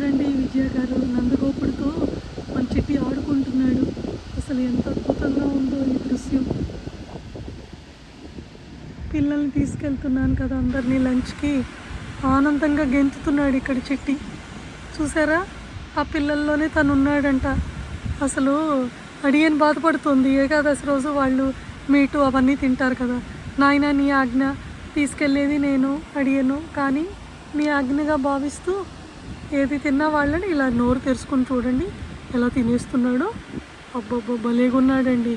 చూడండి విజయ గారు నందగోపుడితో మన చిట్టి ఆడుకుంటున్నాడు. అసలు ఎంత అద్భుతంగా ఉందో ఈ దృశ్యం. పిల్లల్ని తీసుకెళ్తున్నాను కదా అందరినీ లంచ్కి, ఆనందంగా గెంతుతున్నాడు ఇక్కడ చిట్టి. చూసారా, ఆ పిల్లల్లోనే తను ఉన్నాడంట. అసలు అడియన్ బాధపడుతుంది, ఏకాదశి రోజు వాళ్ళు మీటు అవన్నీ తింటారు కదా. నాయన నీ ఆజ్ఞ, తీసుకెళ్ళేది నేను అడియను, కానీ నీ ఆజ్ఞగా భావిస్తూ ఏది తిన్నా వాళ్ళని ఇలా నోరు తెరుచుకుని చూడండి ఎలా తినేస్తున్నాడో. అబ్బబ్బా భలేగున్నాడండి.